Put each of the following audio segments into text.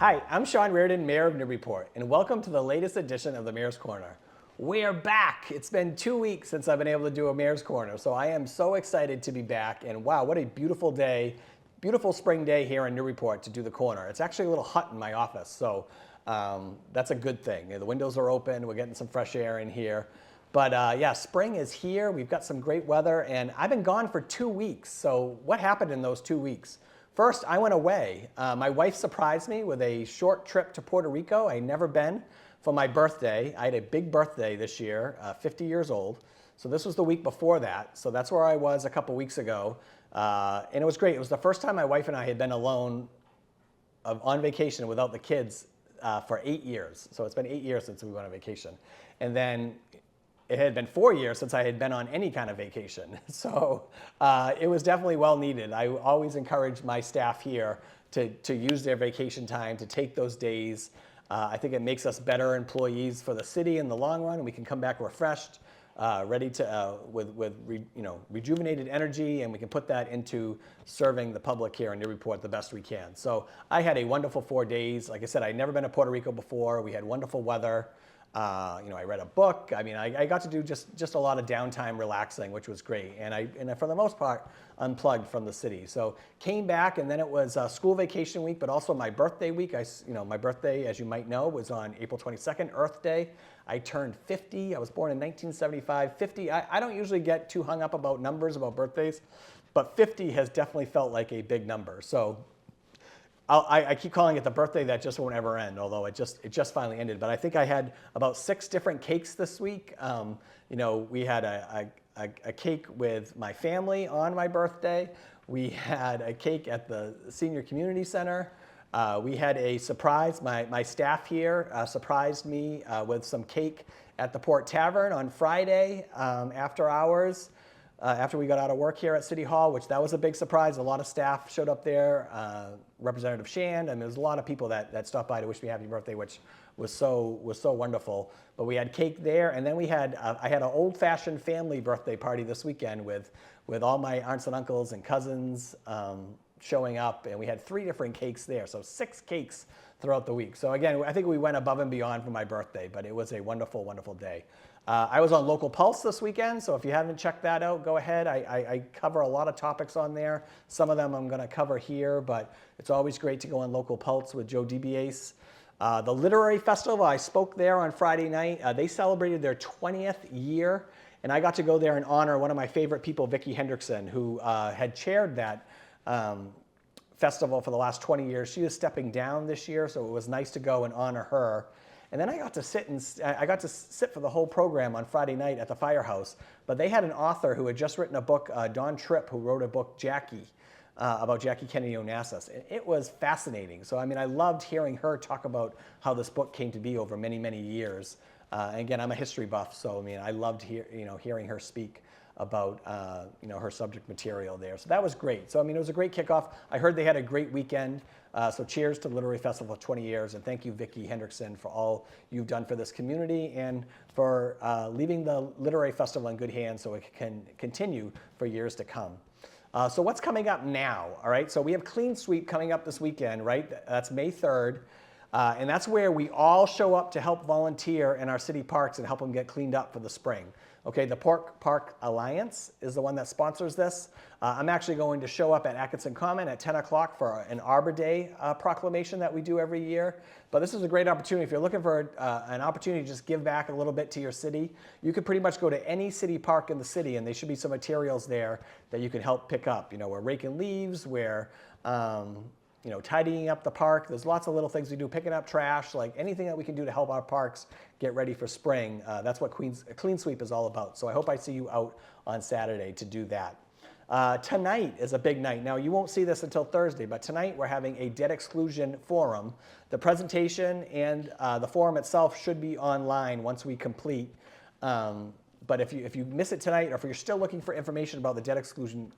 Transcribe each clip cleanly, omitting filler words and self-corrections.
Hi, I'm Sean Reardon, Mayor of Newburyport, and welcome to the latest edition of the Mayor's Corner. We're back. It's been 2 weeks since I've been able to do a Mayor's Corner, so I am so excited to be back. And wow, what a beautiful day, beautiful spring day here in Newburyport to do the corner. It's actually a little hot in my office, so that's a good thing. The windows are open, we're getting some fresh air in here. But yeah, spring is here. We've got some great weather, and I've been gone for 2 weeks. So what happened in those 2 weeks? First, I went away. My wife surprised me with a short trip to Puerto Rico. I'd never been for my birthday. I had a big birthday this year, 50 years old. So this was the week before that. So that's where I was a couple weeks ago. And it was great. It was the first time my wife and I had been alone on vacation without the kids for 8 years. So it's been 8 years since we went on vacation. And then it had been 4 years since I had been on any kind of vacation. So it was definitely well needed. I always encourage my staff here to use their vacation time, to take those days. I think it makes us better employees for the city in the long run. We can come back refreshed, ready to, with rejuvenated energy, and we can put that into serving the public here in Newburyport the best we can. So I had a wonderful 4 days. Like I said, I'd never been to Puerto Rico before. We had wonderful weather. I read a book. I mean, I got to do just a lot of downtime relaxing, which was great. And I for the most part, unplugged from the city. So came back, and then it was school vacation week, but also my birthday week. My birthday, as you might know, was on April 22nd, Earth Day. I turned 50. I was born in 1975. 50, I don't usually get too hung up about numbers, about birthdays, but 50 has definitely felt like a big number. So I keep calling it the birthday that just won't ever end, although it just finally ended. But I think I had about 6 different cakes this week. We had a cake with my family on my birthday. We had a cake at the Senior Community Center. We had a surprise. My staff here surprised me with some cake at the Port Tavern on Friday after hours. After we got out of work here at City Hall, which that was a big surprise. A lot of staff showed up there. Representative Shand, and there was a lot of people that stopped by to wish me happy birthday, which was so wonderful. But we had cake there, and then we had I had an old-fashioned family birthday party this weekend with all my aunts and uncles and cousins showing up, and we had 3 different cakes there, so 6 cakes throughout the week. So again, I think we went above and beyond for my birthday, but it was a wonderful, wonderful day. I was on Local Pulse this weekend, so if you haven't checked that out, go ahead. I cover a lot of topics on there. Some of them I'm going to cover here, but it's always great to go on Local Pulse with Joe DiBiase. The Literary Festival, I spoke there on Friday night. They celebrated their 20th year, and I got to go there and honor one of my favorite people, Vicki Hendrickson, who had chaired that festival for the last 20 years. She is stepping down this year, so it was nice to go and honor her. And then I got to sit for the whole program on Friday night at the Firehouse. But they had an author who had just written a book, Dawn Tripp, who wrote a book, Jackie, about Jackie Kennedy Onassis. And it was fascinating. So I mean, I loved hearing her talk about how this book came to be over many, many years. And again, I'm a history buff, so I mean, I loved hearing her speak about her subject material there. So that was great. So I mean, it was a great kickoff. I heard they had a great weekend. So cheers to the Literary Festival for 20 years, and thank you, Vicki Hendrickson, for all you've done for this community and for leaving the Literary Festival in good hands so it can continue for years to come. So what's coming up now? All right, so we have Clean Sweep coming up this weekend, right? That's May 3rd. And that's where we all show up to help volunteer in our city parks and help them get cleaned up for the spring. Okay, the Park Alliance is the one that sponsors this. I'm actually going to show up at Atkinson Common at 10 o'clock for an Arbor Day proclamation that we do every year. But this is a great opportunity. If you're looking for an opportunity to just give back a little bit to your city, you could pretty much go to any city park in the city, and there should be some materials there that you can help pick up. We're raking leaves, we're tidying up the park. There's lots of little things we do, picking up trash, like anything that we can do to help our parks get ready for spring. That's what Clean Sweep is all about. So I hope I see you out on Saturday to do that. Tonight is a big night. Now, you won't see this until Thursday, but tonight we're having a debt exclusion forum. The presentation and the forum itself should be online once we complete. But if you miss it tonight, or if you're still looking for information about the debt exclusion,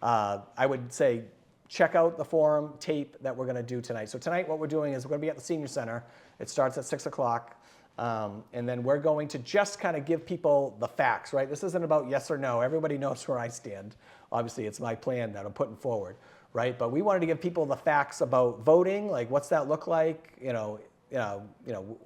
I would say check out the forum tape that we're going to do tonight. So tonight what we're doing is we're going to be at the Senior Center. It starts at 6 o'clock. And then we're going to just kind of give people the facts, right? This isn't about yes or no. Everybody knows where I stand. Obviously, it's my plan that I'm putting forward. right? But we wanted to give people the facts about voting, like what's that look like,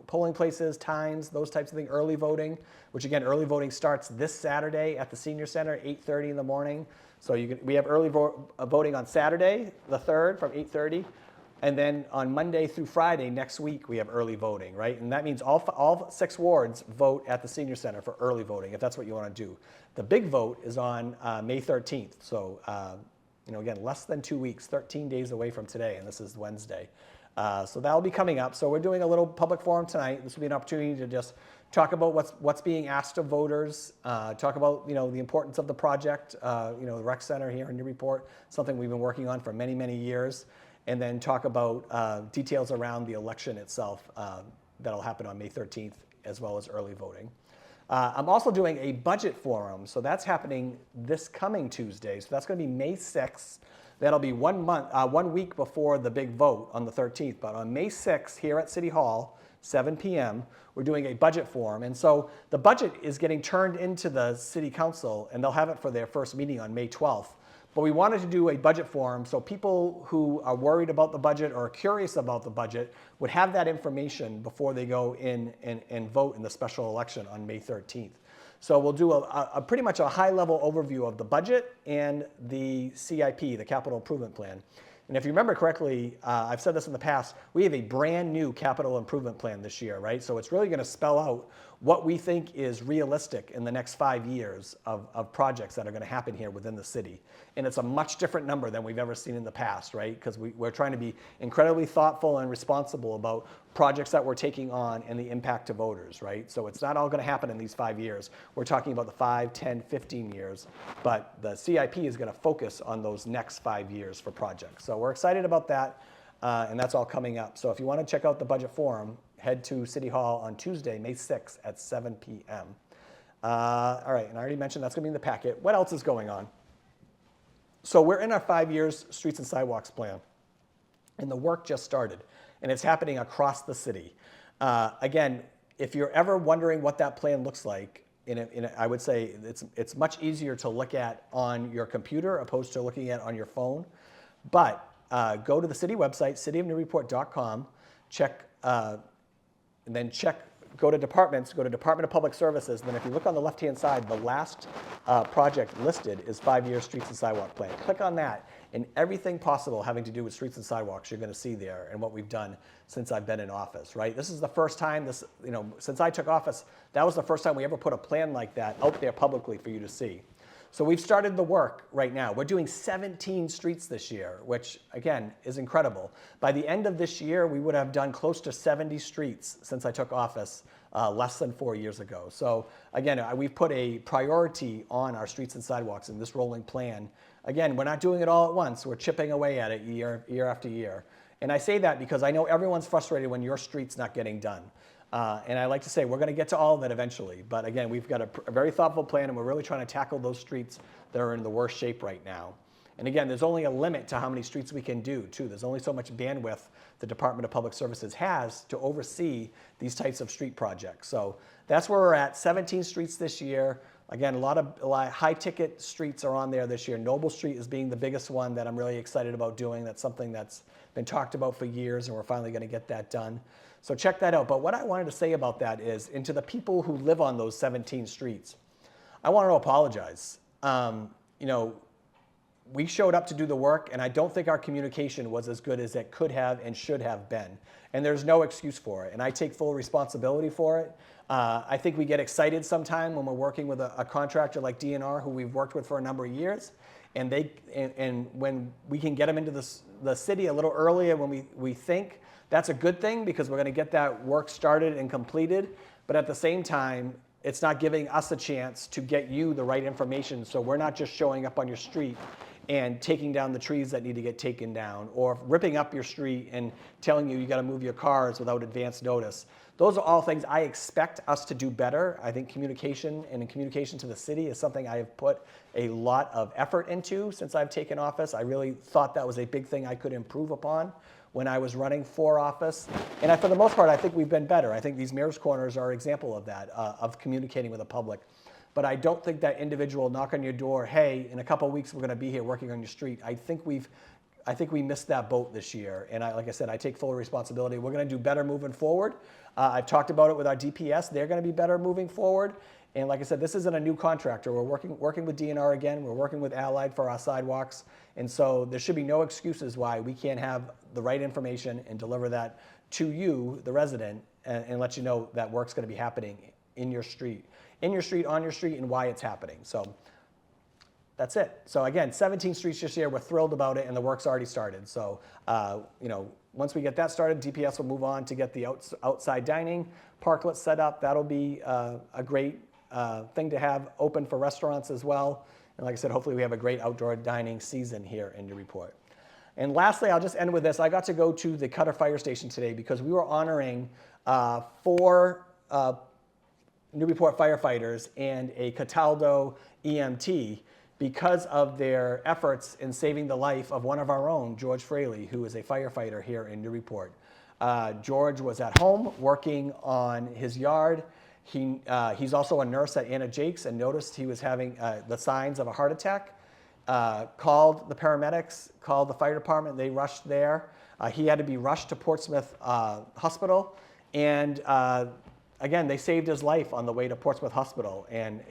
polling places, times, those types of things, early voting, which again, early voting starts this Saturday at the Senior Center, 8:30 in the morning. So we have early voting on Saturday, the 3rd, from 8:30. And then on Monday through Friday next week, we have early voting, right? And that means all 6 wards vote at the Senior Center for early voting, if that's what you want to do. The big vote is on May 13th. So, again, less than 2 weeks, 13 days away from today, and this is Wednesday. So that'll be coming up. So we're doing a little public forum tonight. This will be an opportunity to just talk about what's being asked of voters, talk about the importance of the project, the rec center here in Newburyport, something we've been working on for many, many years, and then talk about details around the election itself that'll happen on May 13th, as well as early voting. I'm also doing a budget forum, so that's happening this coming Tuesday. So that's going to be May 6th. That'll be 1 week before the big vote on the 13th. But on May 6th, here at City Hall, 7 p.m., we're doing a budget forum. And so the budget is getting turned into the City Council, and they'll have it for their first meeting on May 12th. But we wanted to do a budget forum so people who are worried about the budget or are curious about the budget would have that information before they go in and vote in the special election on May 13th. So we'll do a pretty much a high-level overview of the budget and the CIP, the Capital Improvement Plan. And if you remember correctly, I've said this in the past, we have a brand new capital improvement plan this year, right? So it's really going to spell out what we think is realistic in the next 5 years of projects that are going to happen here within the city. And it's a much different number than we've ever seen in the past, right? Because we're trying to be incredibly thoughtful and responsible about projects that we're taking on and the impact to voters, right? So it's not all going to happen in these 5 years. We're talking about the 5, 10, 15 years, but the CIP is going to focus on those next 5 years for projects. So we're excited about that, and that's all coming up. So if you want to check out the budget forum, head to City Hall on Tuesday, May 6th at 7 p.m. All right, and I already mentioned that's going to be in the packet. What else is going on? So we're in our 5 years streets and sidewalks plan, and the work just started, and it's happening across the city. Again, if you're ever wondering what that plan looks like, I would say it's much easier to look at on your computer opposed to looking at on your phone. But go to the city website, cityofnewburyport.com, go to departments, go to Department of Public Services, and then if you look on the left-hand side, the last project listed is 5 year streets and sidewalk plan. Click on that, and everything possible having to do with streets and sidewalks you're going to see there and what we've done since I've been in office, right? This is the first time, since I took office, that was the first time we ever put a plan like that out there publicly for you to see. So we've started the work right now. We're doing 17 streets this year, which again is incredible. By the end of this year, we would have done close to 70 streets since I took office less than 4 years ago. So again, we've put a priority on our streets and sidewalks in this rolling plan. Again, we're not doing it all at once. We're chipping away at it year after year. And I say that because I know everyone's frustrated when your street's not getting done. And I like to say we're going to get to all of it eventually. But again, we've got a very thoughtful plan, and we're really trying to tackle those streets that are in the worst shape right now. And again, there's only a limit to how many streets we can do, too. There's only so much bandwidth the Department of Public Services has to oversee these types of street projects. So that's where we're at, 17 streets this year. Again, a lot of high-ticket streets are on there this year. Noble Street is being the biggest one that I'm really excited about doing. That's something that's been talked about for years, and we're finally going to get that done. So check that out. But what I wanted to say about that is, and to the people who live on those 17 streets, I want to apologize. We showed up to do the work, and I don't think our communication was as good as it could have and should have been. And there's no excuse for it, and I take full responsibility for it. I think we get excited sometime when we're working with a contractor like DNR, who we've worked with for a number of years, and when we can get them into the city a little earlier when we think, that's a good thing because we're going to get that work started and completed. But at the same time, it's not giving us a chance to get you the right information, so we're not just showing up on your street and taking down the trees that need to get taken down, or ripping up your street and telling you got to move your cars without advance notice. Those are all things I expect us to do better. I think communication and communication to the city is something I have put a lot of effort into since I've taken office. I really thought that was a big thing I could improve upon when I was running for office. And for the most part, I think we've been better. I think these mayor's corners are an example of that, of communicating with the public. But I don't think that individual knock on your door, hey, in a couple of weeks we're going to be here working on your street. I think we've I think we missed that boat this year. And like I said, I take full responsibility. We're going to do better moving forward. I've talked about it with our DPS. They're going to be better moving forward. And like I said, this isn't a new contractor. We're working with DNR again. We're working with Allied for our sidewalks. And so there should be no excuses why we can't have the right information and deliver that to you, the resident, and let you know that work's going to be happening in your street, on your street, and why it's happening. So that's it. So again, 17 streets this year. We're thrilled about it, and the work's already started. So, once we get that started, DPS will move on to get the outside dining parklets set up. That'll be a great thing to have open for restaurants as well. And like I said, hopefully we have a great outdoor dining season here in Newburyport. And lastly, I'll just end with this. I got to go to the Cutter Fire Station today because we were honoring 4 Newburyport firefighters and a Cataldo EMT because of their efforts in saving the life of one of our own, George Fraley, who is a firefighter here in Newburyport. George was at home working on his yard. He's also a nurse at Anna Jake's and noticed he was having the signs of a heart attack. Called the paramedics, called the fire department. They rushed there. He had to be rushed to Portsmouth Hospital. And again, they saved his life on the way to Portsmouth Hospital. And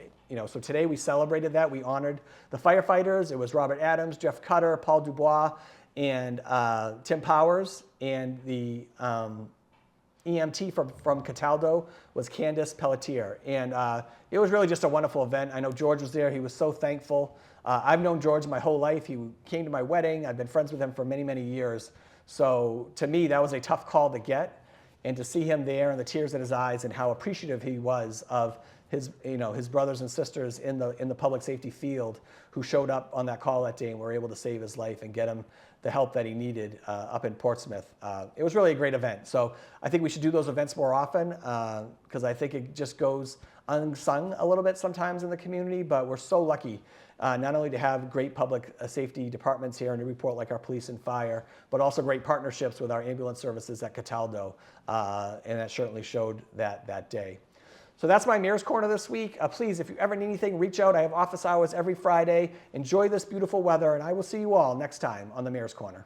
so today we celebrated that. We honored the firefighters. It was Robert Adams, Jeff Cutter, Paul Dubois, and Tim Powers. And the EMT from Cataldo was Candace Pelletier. And it was really just a wonderful event. I know George was there. He was so thankful. I've known George my whole life. He came to my wedding. I've been friends with him for many, many years. So to me, that was a tough call to get. And to see him there and the tears in his eyes and how appreciative he was of his brothers and sisters in the public safety field who showed up on that call that day and were able to save his life and get him the help that he needed up in Portsmouth. It was really a great event. So I think we should do those events more often because I think it just goes unsung a little bit sometimes in the community, but we're so lucky not only to have great public safety departments here in Newburyport like our police and fire, but also great partnerships with our ambulance services at Cataldo, and that certainly showed that day. So that's my Mayor's Corner this week. Please, if you ever need anything, reach out. I have office hours every Friday. Enjoy this beautiful weather, and I will see you all next time on the Mayor's Corner.